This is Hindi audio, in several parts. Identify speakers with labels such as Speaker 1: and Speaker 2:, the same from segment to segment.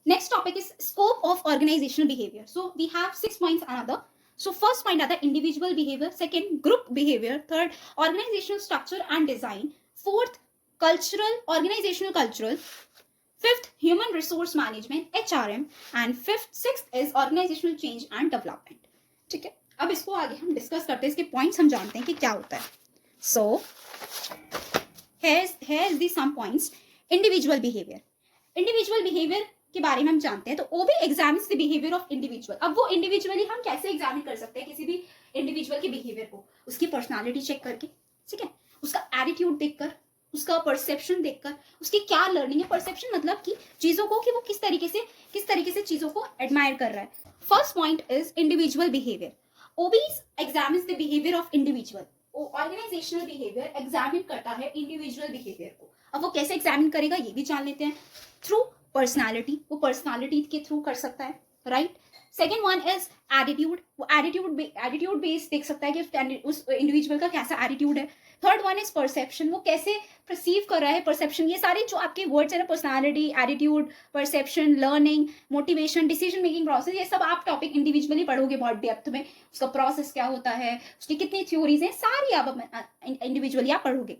Speaker 1: Next topic is scope of organizational behavior. So we have 6 points another. So first point are the individual behavior, second group behavior, third organizational structure and design, fourth organizational cultural, fifth human resource management HRM, and sixth is organizational change and development. ठीक है, अब इसको आगे हम डिस्कस करते हैं, इसके पॉइंट्स हम जानते हैं कि क्या होता है. So here is the some points. Individual behaviour के बारे में हम जानते हैं. तो वो भी examines the behaviour of individual. अब वो इंडिविजुअली हम कैसे एग्जामिन कर सकते हैं किसी भी इंडिविजुअल के बिहेवियर को? उसकी पर्सनालिटी चेक करके, ठीक है, उसका एटीट्यूड देखकर, उसका परसेप्शन देखकर, उसकी क्या लर्निंग है. परसेप्शन मतलब कि चीजों को, कि वो किस तरीके से चीजों को एडमायर कर रहा है. First point is individual behaviour. OBs examines the behaviour of individual. Organisational behaviour examine करता है इंडिविजुअल बिहेवियर को. अब वो कैसे एग्जामिन करेगा ये भी जान लेते हैं. थ्रू पर्सनालिटी, वो पर्सनालिटी के थ्रू कर सकता है, right. Second one is attitude. वो एटीट्यूड बेस देख सकता है कि उस इंडिविजुअल का कैसा एटीट्यूड है. Third one is perception. वो कैसे परसीव कर रहा है. परसेप्शन, ये सारे जो आपके वर्ड्स है ना, personality, attitude, perception, learning, motivation, decision making process, ये सब आप टॉपिक इंडिविजुअली पढ़ोगे बहुत डेप्थ में. उसका प्रोसेस क्या होता है, उसकी कितनी थ्योरीज है, सारी आप इंडिविजुअली आप पढ़ोगे.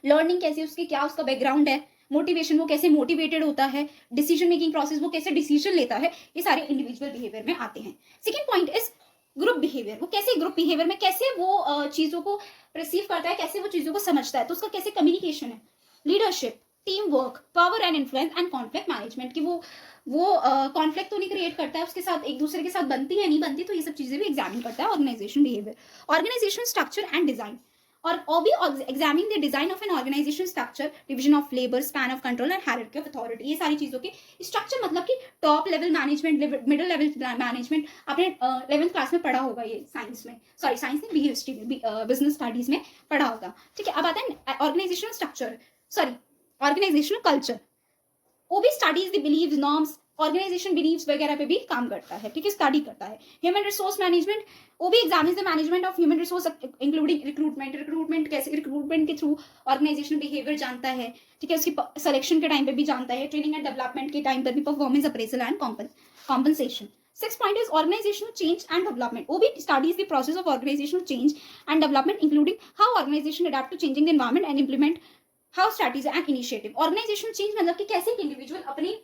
Speaker 1: लर्निंग कैसे, उसकी क्या उसका बैकग्राउंड है. मोटिवेशन, वो कैसे मोटिवेटेड होता है. डिसीजन मेकिंग प्रोसेस, वो कैसे डिसीजन लेता है. ये सारे इंडिविजुअल बिहेवियर में आते हैं. Second point is group behaviour. वो कैसे ग्रुप बिहेवियर में कैसे वो चीजों को रिसीव करता है, कैसे वो चीजों को समझता है. तो उसका कैसे कम्युनिकेशन है, leadership, team work, power and influence and conflict management. कि वो कॉन्फ्लिक्ट तो नहीं क्रिएट करता है उसके साथ, एक दूसरे के साथ बनती है नहीं बनती, तो ये सब चीजें भी एग्जामिन करता है. Organisation behaviour, organisation structure and design. or be examining the design of an organization structure, division of labor, span of control and hierarchy of authority. ये सारी चीजों के स्ट्रक्चर मतलब कि top level management, middle level management. आपने 11th क्लास में पढ़ा होगा ये साइंस में, सॉरी साइंस में, बीएसटी में, बिजनेस स्टडीज में पढ़ा होगा, ठीक है. अब आता है organisational structure, sorry organisational culture. वो भी studies the beliefs, norms, organisation beliefs वगैरह पे भी काम करता है, ठीक है, स्टडी करता है. ह्यूमन रिसोर्स मैनेजमेंट, वो भी examines the management of human resource including recruitment कैसे, रिक्रूटमेंट के थ्रू ऑर्गेनाइजेशनल बिहेवियर जानता है, ठीक है. उसकी सिलेक्शन के टाइम पे भी जानता है, ट्रेनिंग एंड डेवलपमेंट के टाइम पर भी, performance appraisal and compensation. Six point is organisational change and development. वो भी studies the process of organisational change and development including how organisation adapt to changing the environment and implement how strategies and initiative. Organisational change मतलब कि कैसे एक इंडिविजुअल अपनी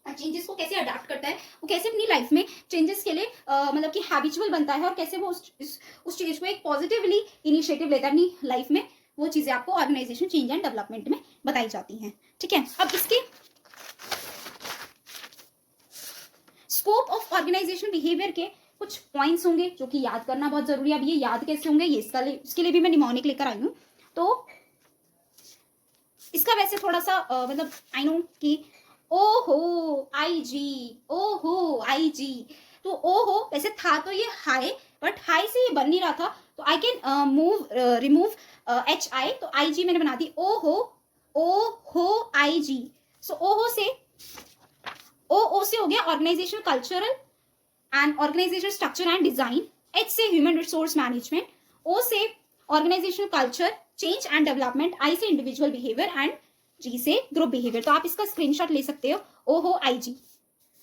Speaker 1: चेंजेस को कैसे अडाप्ट करता है, वो कैसे अपनी लाइफ में चेंजेस के लिए मतलब कि हैबिचुअल बनता है, और कैसे वो उस चीज को एक पॉजिटिवली इनिशिएटिव लेता है अपनी लाइफ में. वो चीजें आपको ऑर्गेनाइजेशन चेंज एंड डेवलपमेंट में बताई जाती हैं, ठीक है. अब इसके स्कोप ऑफ ऑर्गेनाइजेशन बिहेवियर के कुछ पॉइंट्स होंगे जो कि याद करना बहुत जरूरी है. अब ये याद कैसे होंगे, ये इसके लिए भी मैं निमोनिक लेकर आई हूँ. तो इसका वैसे थोड़ा सा मतलब आई नो कि ओहो आई जी, तो ओहो वैसे था तो ये हाई, बट हाई से ये बन नहीं रहा था, तो आई कैन रिमूव HI, तो IG मैंने बना दी ओहो IG. सो ओहो से ओ से हो गया organisation cultural and organisation structure and design. H से ह्यूमन रिसोर्स मैनेजमेंट, O से organisation culture, change and development, I से इंडिविजुअल बिहेवियर एंड G से ग्रुप बिहेवियर. तो आप इसका स्क्रीनशॉट ले सकते हो, ओहो IG,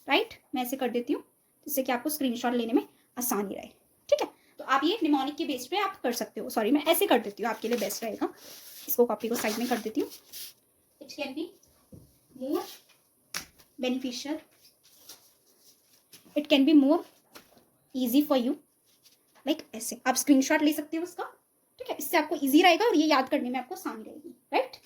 Speaker 1: राइट. मैं ऐसे कर देती हूँ जिससे कि आपको स्क्रीनशॉट लेने में आसानी रहे, ठीक है. तो आप ये निमोनिक के बेस पे आप कर सकते हो. सॉरी मैं ऐसे कर देती हूँ, आपके लिए बेस्ट रहेगा. इसको कॉपी को साइड में कर देती हूँ. It can be more beneficial, it can be more easy for you, like ऐसे आप स्क्रीनशॉट ले सकते हो उसका, ठीक है. इससे आपको इजी रहेगा और ये याद करने में आपको आसानी रहेगी, राइट.